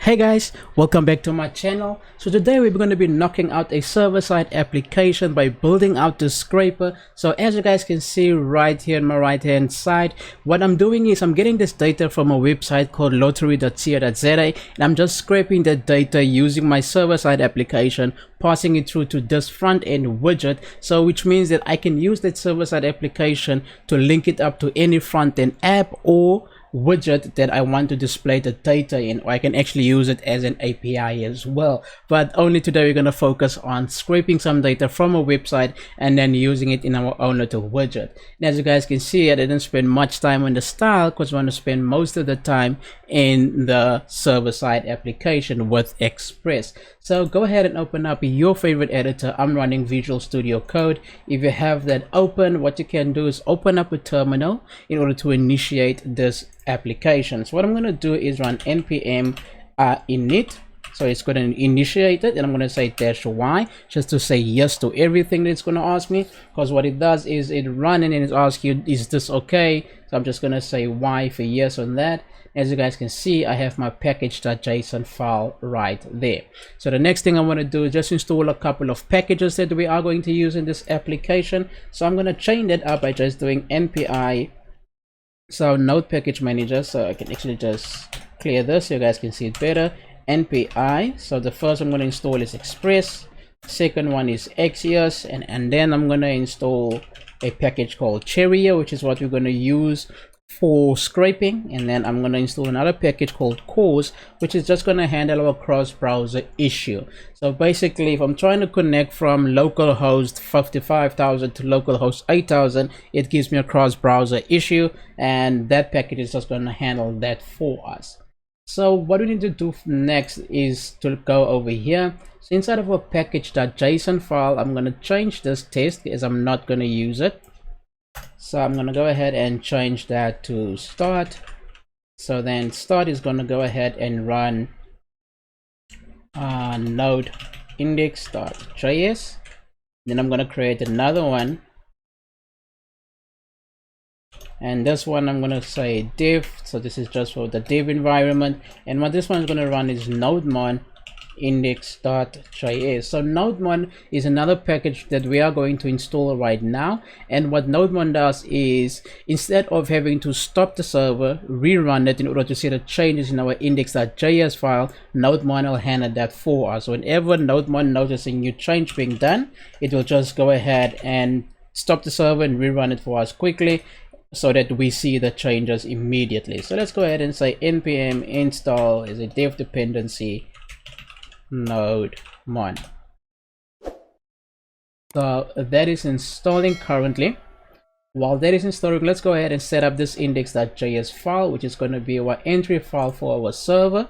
Hey guys, welcome back to my channel. So today we're going to be knocking out a server-side application by building out the scraper. So as you guys can see right here on my right hand side, what I'm doing is I'm getting this data from a website called lottery.co.za, and I'm just scraping the data using my server-side application, passing it through to this front-end widget, so which means that I can use that server-side application to link it up to any front-end app or widget that I want to display the data in, or I can actually use it as an API as well. But only today we're going to focus on scraping some data from a website and then using it in our own little widget. And as you guys can see, I didn't spend much time on the style because I want to spend most of the time in the server-side application with Express. So go ahead and open up your favorite editor. I'm running Visual Studio Code. If you have that open, what you can do is open up a terminal in order to initiate this application. So what I'm going to do is run npm init. So it's going to initiate it, and I'm going to say -y just to say yes to everything that it's going to ask me, because what it does is it runs and it asks you, is this okay? So I'm just going to say y for yes on that. As you guys can see, I have my package.json file right there. So the next thing I want to do is just install a couple of packages that we are going to use in this application. So I'm going to chain that up by just doing npi node package manager. So I can actually just clear this so you guys can see it better. npi, so the first I'm going to install is Express, second one is Axios, and then I'm going to install a package called Cheerio, which is what we're going to use for scraping. And then I'm going to install another package called Cause, which is just going to handle our cross-browser issue. So basically, if I'm trying to connect from localhost 55,000 to localhost 8,000, it gives me a cross-browser issue, and that package is just going to handle that for us. So what we need to do next is to go over here. So inside of a package.json file, I'm going to change this test as I'm not going to use it. So I'm going to go ahead and change that to start. So then start is going to go ahead and run node index.js. Then I'm going to create another one. And this one I'm going to say div. So this is just for the div environment. And what this one is going to run is Nodemon index.js. So Nodemon is another package that we are going to install right now. And what Nodemon does is, instead of having to stop the server, rerun it in order to see the changes in our index.js file, Nodemon will handle that for us. So whenever Nodemon notices a new change being done, it will just go ahead and stop the server and rerun it for us quickly, so that we see the changes immediately. So let's go ahead and say npm install is a div dependency Nodemon. So that is installing currently. While that is installing, let's go ahead and set up this index.js file, which is going to be our entry file for our server.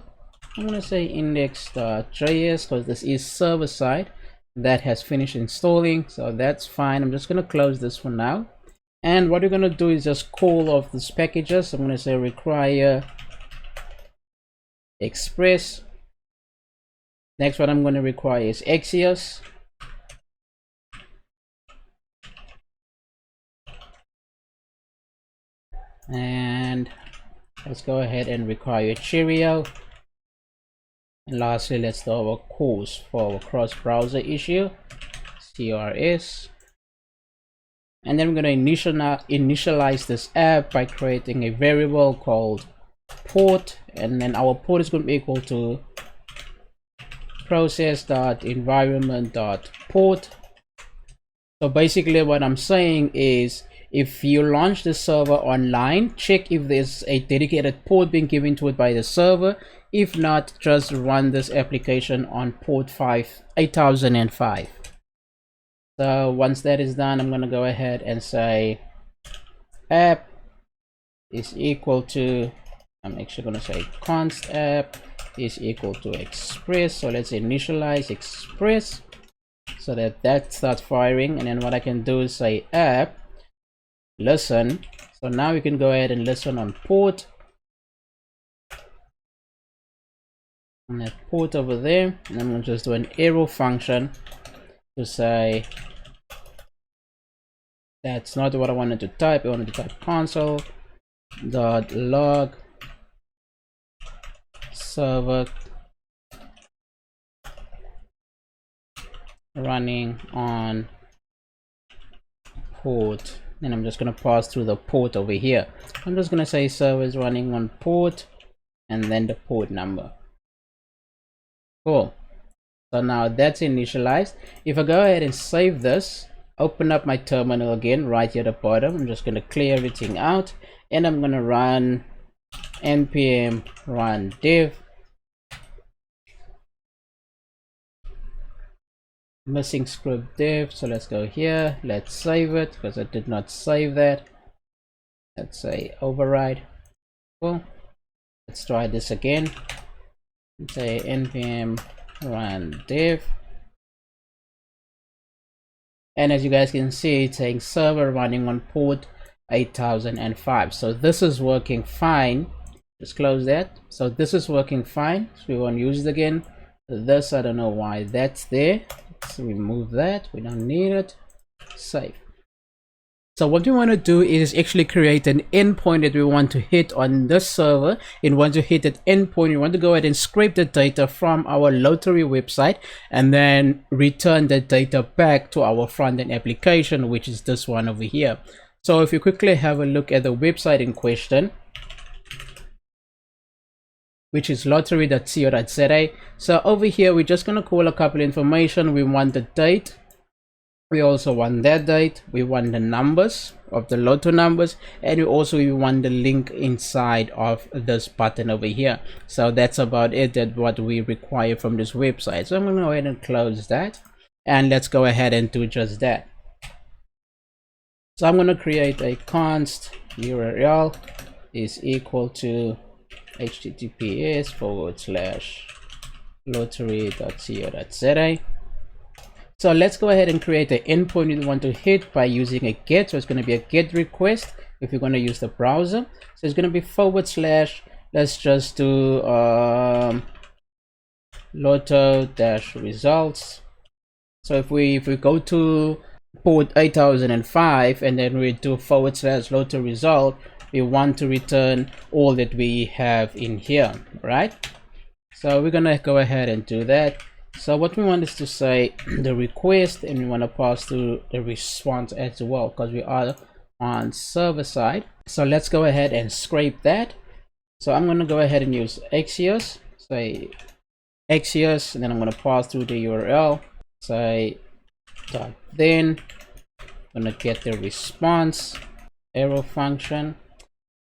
I'm going to say index.js because this is server side. That has finished installing, so that's fine. I'm just going to close this for now. And what we're going to do is just call off these packages. I'm going to say require Express. Next, what I'm going to require is Axios. And let's go ahead and require Cheerio. And lastly, let's do our cause for our cross-browser issue, CRS. And then we're going to initialize this app by creating a variable called port, and then our port is going to be equal to process.environment.port. So basically what I'm saying is, if you launch the server online, check if there's a dedicated port being given to it by the server. If not, just run this application on port 8005. So once that is done, I'm going to go ahead and say app is equal to, I'm actually going to say const app is equal to Express. So let's initialize Express so that starts firing. And then what I can do is say app listen. So now we can go ahead and listen on port, on that port over there. And I'm going to just do an arrow function to say that's not what I wanted to type. I wanted to type console.log server running on port, and I'm just going to pass through the port over here. I'm just going to say servers running on port and then the port number. Cool. So now that's initialized. If I go ahead and save this, open up my terminal again right here at the bottom, I'm just going to clear everything out, and I'm going to run npm run div missing script div. So let's go here, let's save it because I did not save that. Let's say override. Cool. Let's try this again. Let's say npm run div, and as you guys can see, it's saying server running on port 8005. So this is working fine. Just close that. So this is working fine, so we won't use it again. This, I don't know why that's there. Let's remove that, we don't need it. Save. So what we want to do is actually create an endpoint that we want to hit on this server. And once you hit that endpoint, you want to go ahead and scrape the data from our lottery website and then return the data back to our front-end application, which is this one over here. So if you quickly have a look at the website in question, which is lottery.co.za. So over here, we're just going to call a couple information. We want the date. We also want that date. We want the numbers of the lotto numbers, and we want the link inside of this button over here. So that's about it, that what we require from this website. So I'm going to go ahead and close that, and let's go ahead and do just that. So I'm going to create a const URL is equal to https:/lottery.co.za. So let's go ahead and create an endpoint we want to hit by using a get. So it's going to be a get request if you're going to use the browser. So it's going to be /, let's just do lotto-results. So if we go to port 8005 and then we do / lotto result, we want to return all that we have in here, right? So we're gonna go ahead and do that. So what we want is to say the request, and we want to pass through the response as well because we are on server side. So let's go ahead and scrape that. So I'm going to go ahead and use Axios, say Axios, and then I'm going to pass through the URL, say then I'm going to get the response arrow function.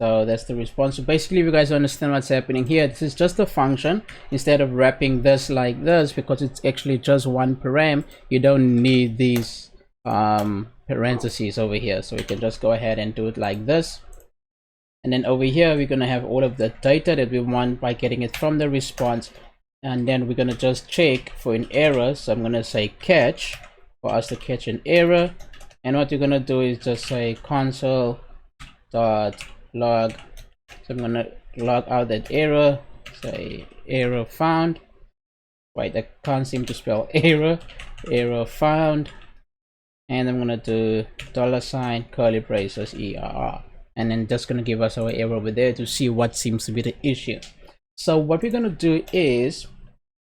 So that's the response. So basically, if you guys understand what's happening here, this is just a function. Instead of wrapping this like this, because it's actually just one param, you don't need these parentheses over here. So we can just go ahead and do it like this. And then over here, we're going to have all of the data that we want by getting it from the response. And then we're going to just check for an error. So I'm going to say catch for us to catch an error. And what you're going to do is just say console.log. So I'm gonna log out that error, say error found. Wait, I can't seem to spell error found. And I'm gonna do $ curly braces ERR, and then that's gonna give us our error over there to see what seems to be the issue. So what we're gonna do is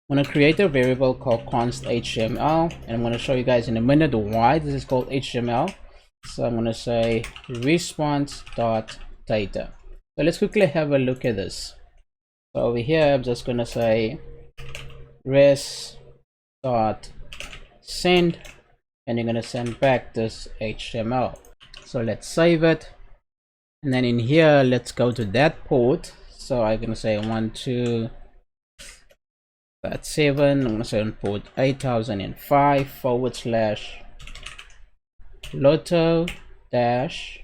I'm gonna create a variable called const HTML, and I'm gonna show you guys in a minute why this is called HTML. So I'm gonna say response.data. So let's quickly have a look at this. So over here, I'm just gonna say res.send, and you're gonna send back this HTML. So let's save it, and then in here, let's go to that port. So I'm gonna say 12.7. I'm gonna say on port 8005 / lotto dash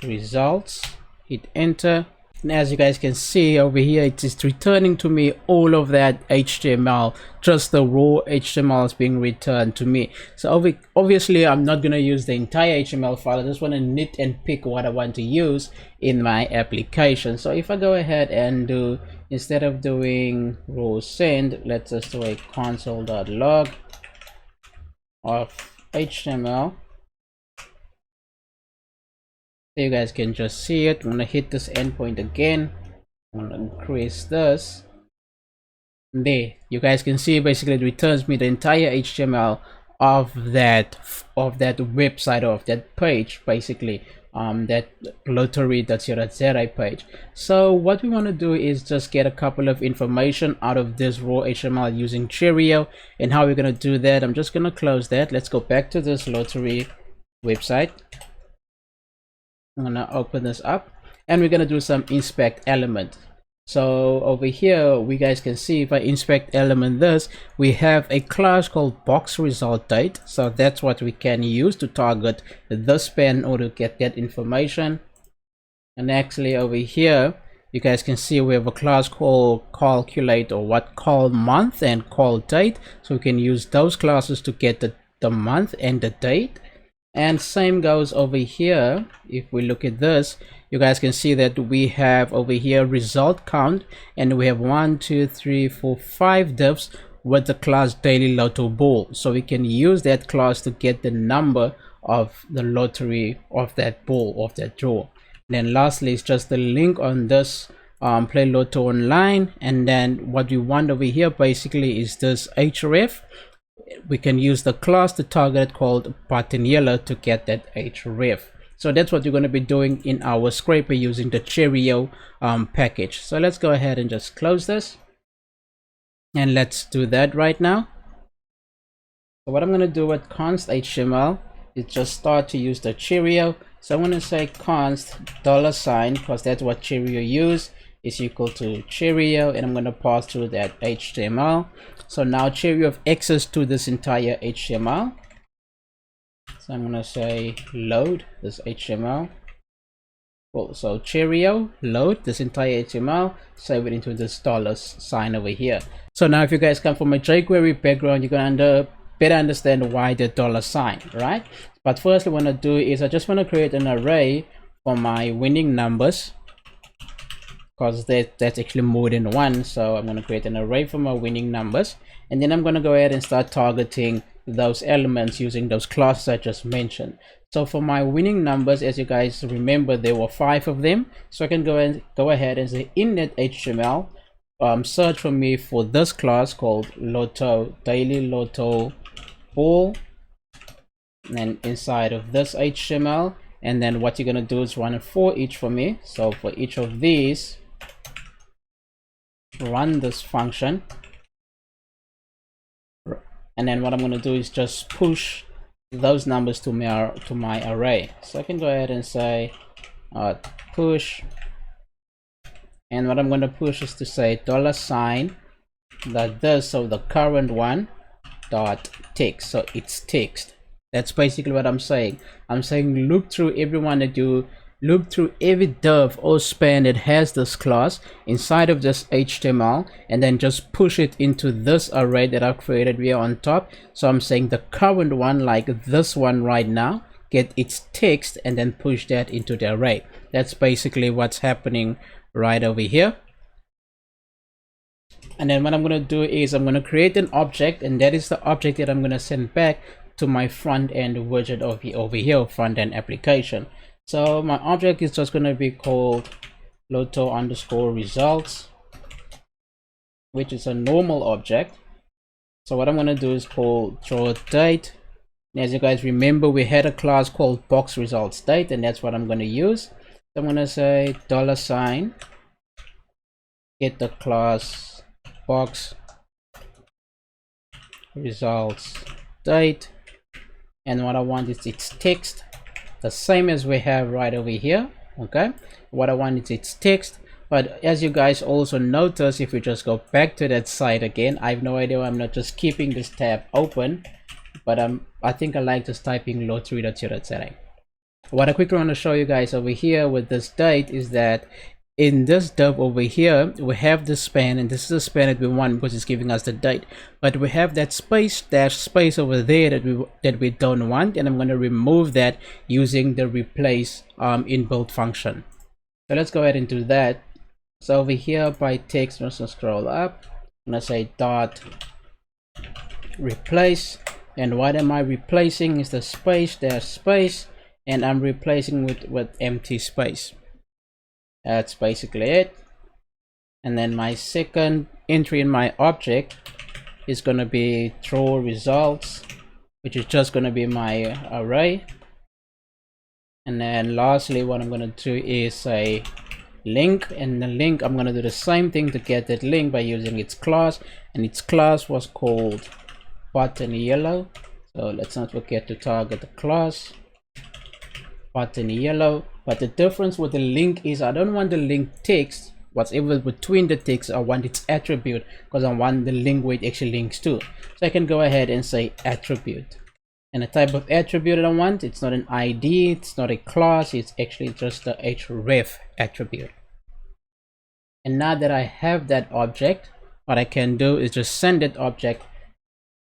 results, hit enter, and as you guys can see over here, it is returning to me all of that HTML. Just the raw HTML is being returned to me. So obviously I'm not going to use the entire HTML file. I just want to nit and pick what I want to use in my application. So if I go ahead and do, instead of doing raw send, let's just do a console.log of HTML. So you guys can just see it. I'm gonna hit this endpoint again. I'm gonna increase this. There, you guys can see basically it returns me the entire HTML of that website, or of that page, basically that lottery.co.za page. So what we want to do is just get a couple of information out of this raw HTML using Cheerio. And how we're going to do that, I'm just going to close that. Let's go back to this lottery website. I'm going to open this up, and we're going to do some inspect element. So over here, we guys can see, if I inspect element this, we have a class called box result date. So that's what we can use to target the span or to get that information. And actually over here, you guys can see we have a class called calculate, or what, call month and call date. So we can use those classes to get the month and the date. And same goes over here. If we look at this, you guys can see that we have over here result count, and we have 1 2 3 4 5 divs with the class daily lotto ball. So we can use that class to get the number of the lottery of that ball, of that draw. And then lastly is just the link on this play lotto online. And then what we want over here basically is this href. We can use the class to target called button yellow to get that href. So that's what you're going to be doing in our scraper using the Cheerio package. So let's go ahead and just close this, and let's do that right now. So what I'm going to do with const HTML is just start to use the Cheerio. So I'm going to say const $, because that's what Cheerio use, is equal to Cheerio, and I'm going to pass through that HTML. So now Cheerio have access to this entire HTML. So I'm gonna say load this HTML. Cool. So Cheerio, load this entire HTML, save it into this $sign over here. So now if you guys come from a jQuery background, you're gonna better understand why the $sign, right? But first, what I want to do is I just want to create an array for my winning numbers, because that's actually more than one. So I'm going to create an array for my winning numbers, and then I'm going to go ahead and start targeting those elements using those classes I just mentioned. So for my winning numbers, as you guys remember, there were 5 of them. So I can go ahead and say in that HTML, search for me for this class called lotto, daily lotto ball, and then inside of this HTML, and then what you're going to do is run a for each for me. So for each of these, run this function, and then what I'm going to do is just push those numbers to my array. So I can go ahead and say push, and what I'm going to push is to say $sign that this, so the current one dot text, so it's text. That's basically what I'm saying. I'm saying loop through everyone that you loop through every div or span that has this class inside of this HTML, and then just push it into this array that I've created here on top. So I'm saying the current one, like this one right now, get its text and then push that into the array. That's basically what's happening right over here. And then what I'm going to do is I'm going to create an object, and that is the object that I'm going to send back to my front end widget over here, front end application. So my object is just going to be called lotto underscore results, which is a normal object. So what I'm going to do is call draw date. And as you guys remember, we had a class called box results date, and that's what I'm going to use. So I'm going to say $sign get the class box results date, and what I want is its text, the same as we have right over here. Okay, what I want is its text. But as you guys also notice, if we just go back to that site again, I have no idea why I'm not just keeping this tab open, but I think I like just typing lottery.co.za. What I quickly want to show you guys over here with this date is that in this div over here, we have the span, and this is the span that we want because it's giving us the date. But we have that space dash space over there that we don't want, and I'm going to remove that using the replace inbuilt function. So let's go ahead and do that. So over here by text, I'm just going to scroll up. I'm going to say dot replace, and what am I replacing is the space dash space, and I'm replacing with empty space. That's basically it. And then my second entry in my object is going to be draw results which is just going to be my array. And then lastly, what I'm going to do is a link, and the link, I'm going to do the same thing to get that link by using its class, and its class was called button yellow. So let's not forget to target the class button yellow. But the difference with the link is I don't want the link text, whatever between the text, I want its attribute, because I want the link where it actually links to. So I can go ahead and say attribute, and the type of attribute that I want, it's not an ID, it's not a class, it's actually just the href attribute. And now that I have that object, what I can do is just send that object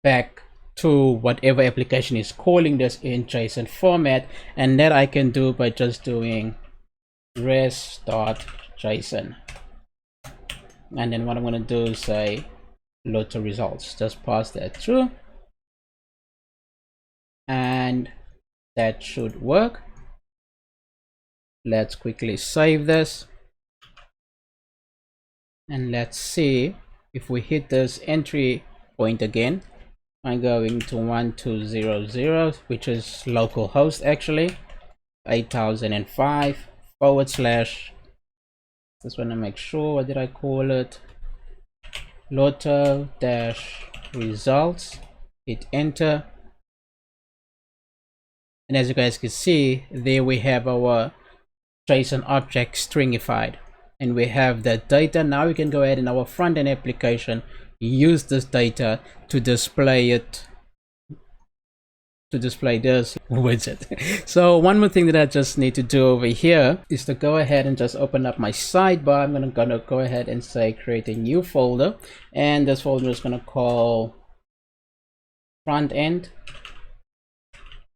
back to whatever application is calling this in JSON format, and that I can do by just doing res.json. And then what I'm going to do is say load to results, just pass that through, and that should work. Let's quickly save this, and let's see if we hit this entry point again. I'm going to 1200, which is localhost actually, 8005 / just want to make sure, what did I call it, loto dash results, hit enter, and as you guys can see, there we have our JSON object stringified, and we have that data. Now we can go ahead in our front end application, use this data to display it, to display this widget. So one more thing that I just need to do over here is to go ahead and just open up my sidebar. I'm gonna go ahead and say create a new folder, and this folder is gonna call front end.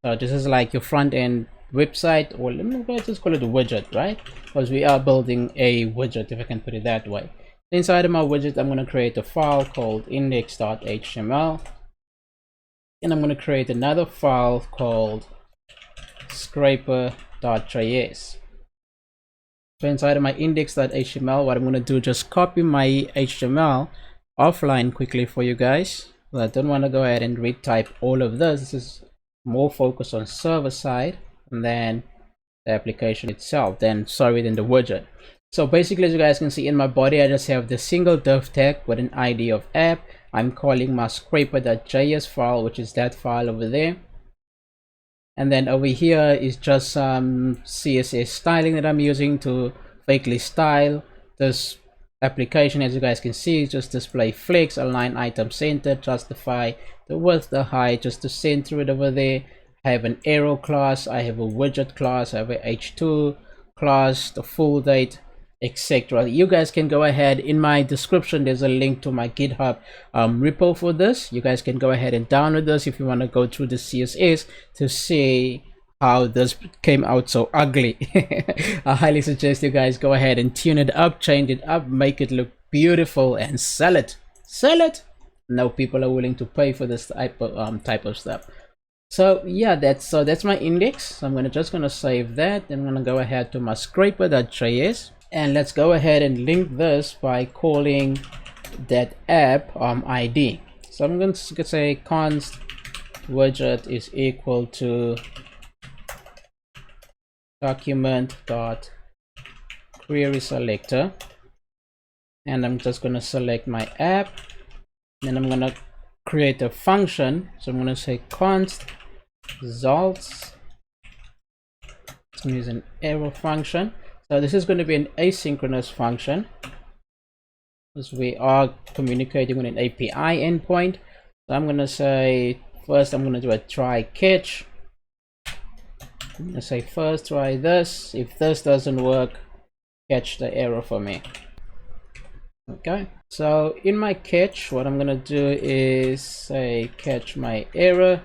So this is like your front end website, or let's just call it a widget, right? Because we are building a widget, if I can put it that way. Inside of my widget, I'm going to create a file called index.html, and I'm going to create another file called scraper.js. So inside of my index.html, what I'm going to do, just copy my HTML offline quickly for you guys. But I don't want to go ahead and retype all of this. This is more focused on server side, and then the application itself, than the widget. So basically, as you guys can see, in my body I just have the single div tag with an ID of app. I'm calling my scraper.js file, which is that file over there, and then over here is just some CSS styling that I'm using to vaguely style this application. As you guys can see, just display flex, align item center, justify the width, the height, just to send through it over there. I have an arrow class, I have a widget class, I have a h2 class, the full date, etc. You guys can go ahead, in my description there's a link to my GitHub repo for this. You guys can go ahead and download this if you want to go through the CSS to see how this came out so ugly. I highly suggest you guys go ahead and tune it up, change it up, make it look beautiful, and sell it. No people are willing to pay for this type of stuff. So yeah, that's my index. So I'm just gonna save that. I'm gonna go ahead to my scraper.js, and let's go ahead and link this by calling that app ID. So I'm going to say const widget is equal to document dot query selector, and I'm just going to select my app, and I'm going to create a function. So I'm going to say const results. I'm using an arrow function. So this is going to be an asynchronous function, because we are communicating with an API endpoint. So I'm going to say first I'm going to do a try catch. I'm going to say first try this. If this doesn't work, catch the error for me. Okay, so in my catch, what I'm going to do is say catch my error.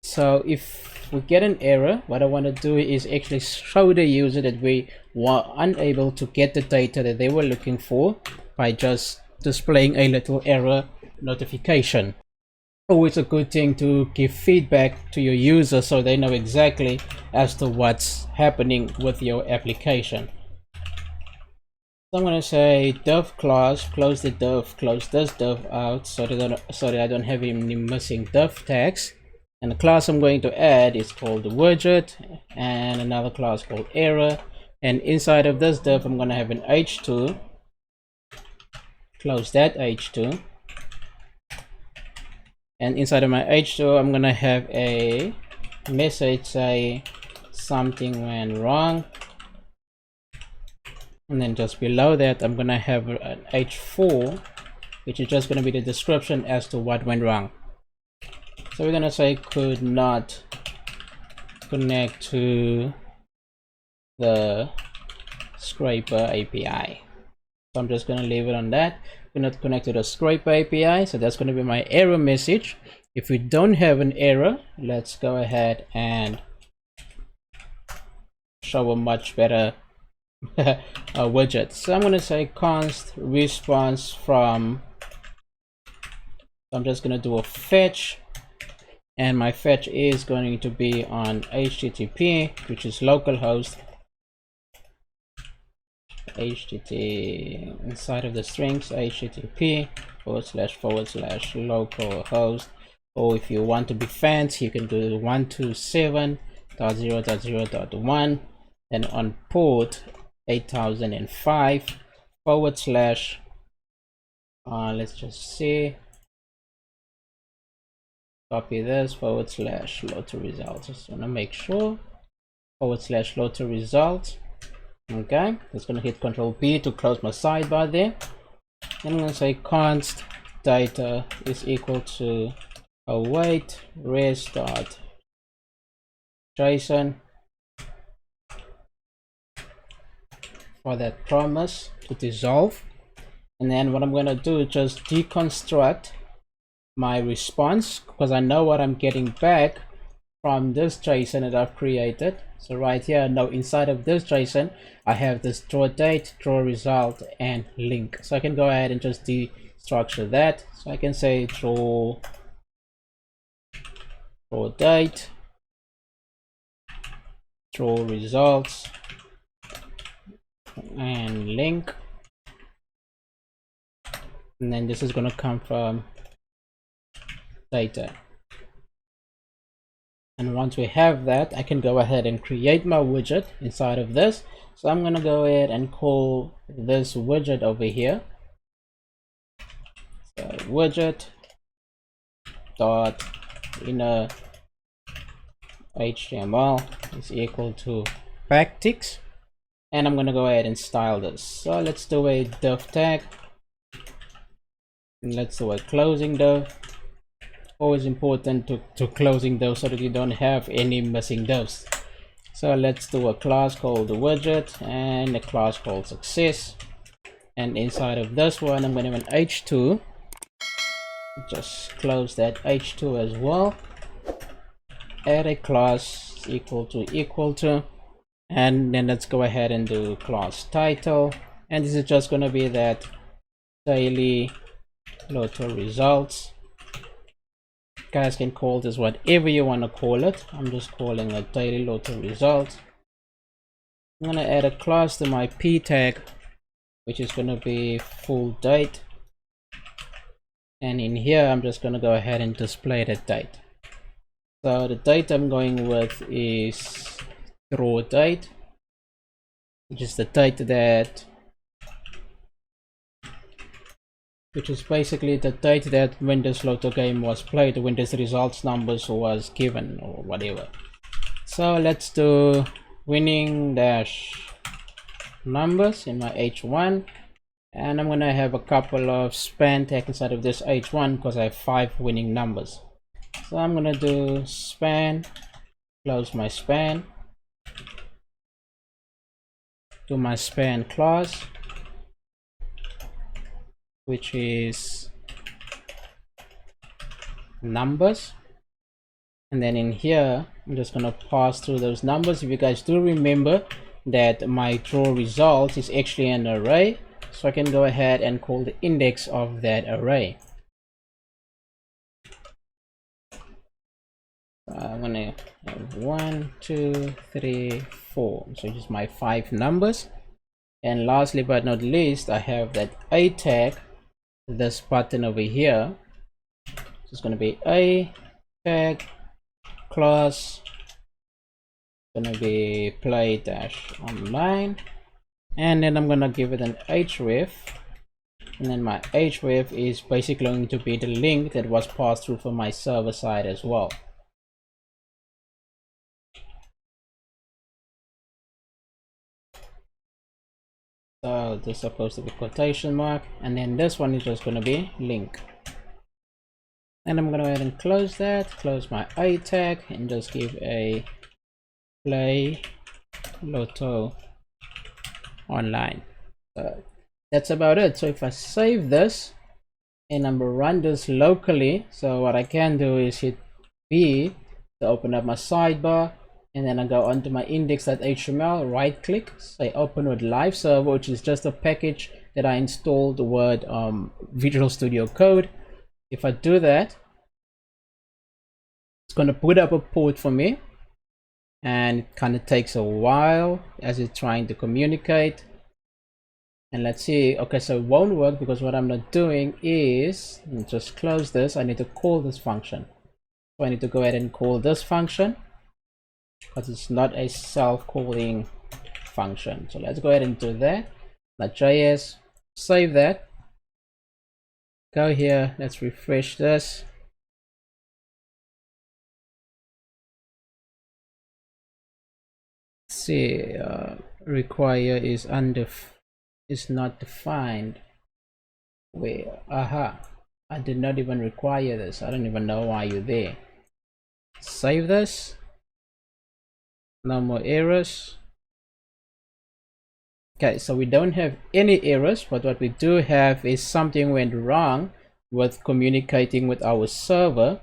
So if we get an error, what I want to do is actually show the user that we were unable to get the data that they were looking for by just displaying a little error notification. Always a good thing to give feedback to your user so they know exactly as to what's happening with your application. So I'm going to say div class, close the div, close this div out so that I don't have any missing div tags. And the class I'm going to add is called widget, and another class called error. And inside of this div, I'm going to have an h2. Close that h2. And inside of my h2, I'm going to have a message say something went wrong. And then just below that, I'm going to have an h4, which is just going to be the description as to what went wrong. So we're going to say could not connect to the scraper API. So I'm just going to leave it on that. We're not connected to the scraper API, so that's going to be my error message. If we don't have an error, let's go ahead and show a much better widget. So I'm going to say const response from, I'm just going to do a fetch, and my fetch is going to be on HTTP, which is localhost. HTTP inside of the strings HTTP // localhost, or if you want to be fancy, you can do 127.0.0.1, and on port 8005 / let's just see, copy this / load to results. Just want to make sure / load to results. Okay, just gonna hit Control B to close my sidebar there. And I'm gonna say const data is equal to await res.json for that promise to dissolve. And then what I'm gonna do is just deconstruct my response, because I know what I'm getting back from this JSON that I've created. So right here, now inside of this JSON, I have this draw date, draw result, and link. So I can go ahead and just destructure that. So I can say draw date, draw results, and link. And then this is going to come from data. And once we have that, I can go ahead and create my widget inside of this. So I'm going to go ahead and call this widget over here. So widget dot inner HTML is equal to backticks. And I'm going to go ahead and style this. So let's do a div tag. And let's do a closing div. Always important to closing those so that you don't have any missing divs. So let's do a class called the widget and a class called success. And inside of this one, I'm going to have an h2. Just close that h2 as well. Add a class equal to, and then let's go ahead and do class title. And this is just going to be that daily load to results. Guys can call this whatever you want to call it. I'm just calling it daily load to results. I'm going to add a class to my p tag, which is going to be full date. And in here, I'm just going to go ahead and display the date. So the date I'm going with is draw date, which is the date that, which is basically the date that when this Lotto game was played, when this results numbers was given or whatever. So let's do winning dash numbers in my h1, and I'm gonna have a couple of span tags inside of this h1 because I have 5 winning numbers. So I'm gonna do span, close my span, do my span class, which is numbers, and then in here I'm just gonna pass through those numbers. If you guys do remember that my draw result is actually an array, so I can go ahead and call the index of that array. I'm gonna have 1 2 3 4, so just my 5 numbers. And lastly but not least, I have that a tag, this button over here. So it's going to be a tag class, going to be play dash online, and then I'm going to give it an href, and then my href is basically going to be the link that was passed through from my server side as well. So this is supposed to be quotation mark, and then this one is just going to be link. And I'm going to go ahead and close that, close my a tag, and just give a play lotto online. So that's about it. So if I save this and I'm gonna run this locally, so what I can do is hit B to open up my sidebar, and then I go onto my index.html, right click, say open with live server, which is just a package that I installed with Visual Studio Code. If I do that, it's going to put up a port for me, and it kind of takes a while as it's trying to communicate. And let's see. Okay, so it won't work because what I'm not doing is just close this. I need to call this function. So I need to go ahead and call this function because it's not a self-calling function. So let's go ahead and do that. .js, save that, go here, let's refresh this. Let's see, require is not defined. Where, aha, I did not even require this. I don't even know why you're there. Save this. No more errors. Okay, so we don't have any errors, but what we do have is something went wrong with communicating with our server.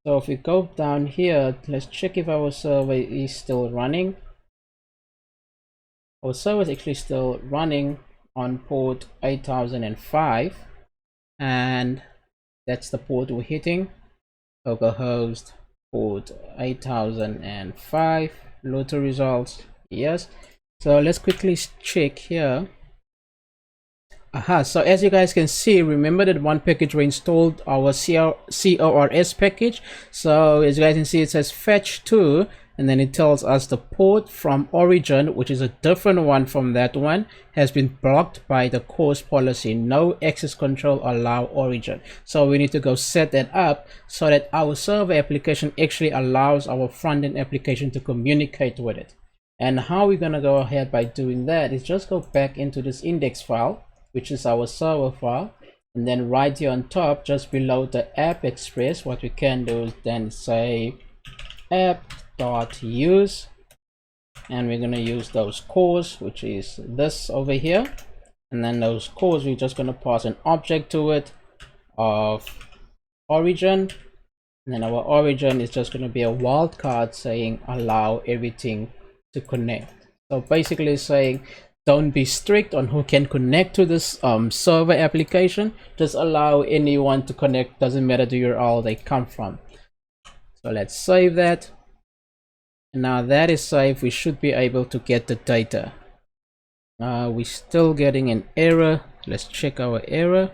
So if we go down here, let's check if our server is still running. Our server is actually still running on port 8005, and that's the port we're hitting. Localhost port 8005. Lotto results, yes. So let's quickly check here. Aha, so as you guys can see, remember that one package we installed, our CORS package. So as you guys can see, it says fetch to, and then it tells us the port from origin, which is a different one from that one, has been blocked by the course policy. No access control allow origin. So we need to go set that up so that our server application actually allows our front-end application to communicate with it. And how we're gonna go ahead by doing that is just go back into this index file, which is our server file, and then right here on top, just below the app express, what we can do is then say app.use, and we're going to use those cores, which is this over here, and then those cores we're just going to pass an object to it of origin, and then our origin is just going to be a wildcard saying allow everything to connect. So basically saying don't be strict on who can connect to this server application, just allow anyone to connect, doesn't matter the URL they come from. So let's save that. Now that is saved, we should be able to get the data. We're still getting an error. Let's check our error.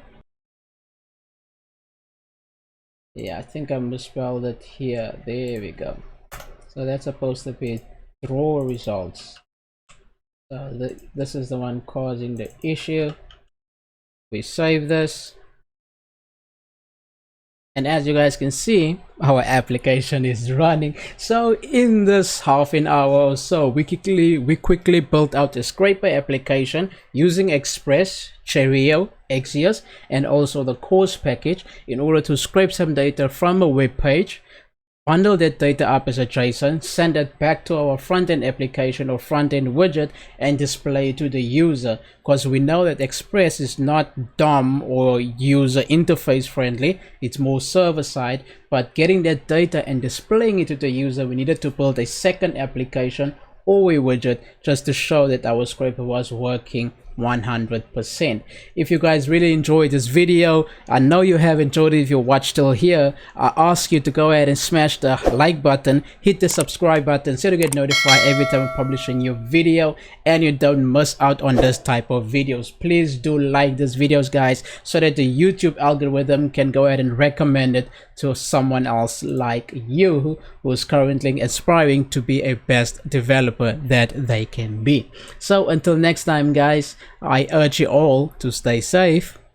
Yeah, I think I misspelled it here. There we go. So that's supposed to be draw results. So this is the one causing the issue. We save this. And as you guys can see, our application is running. So in this half an hour or so, we quickly built out a scraper application using Express, Cheerio, Axios, and also the course package in order to scrape some data from a web page, bundle that data up as a JSON, send it back to our front-end application or front-end widget, and display to the user. Because we know that Express is not DOM or user interface friendly, it's more server-side. But getting that data and displaying it to the user, we needed to build a second application or a widget just to show that our scraper was working 100%. If you guys really enjoyed this video, I know you have enjoyed it if you watched till here, I ask you to go ahead and smash the like button, hit the subscribe button so you get notified every time I publish a new video and you don't miss out on this type of videos. Please do like these videos, guys, so that the YouTube algorithm can go ahead and recommend it to someone else like you who's currently aspiring to be a best developer that they can be. So until next time, guys, I urge you all to stay safe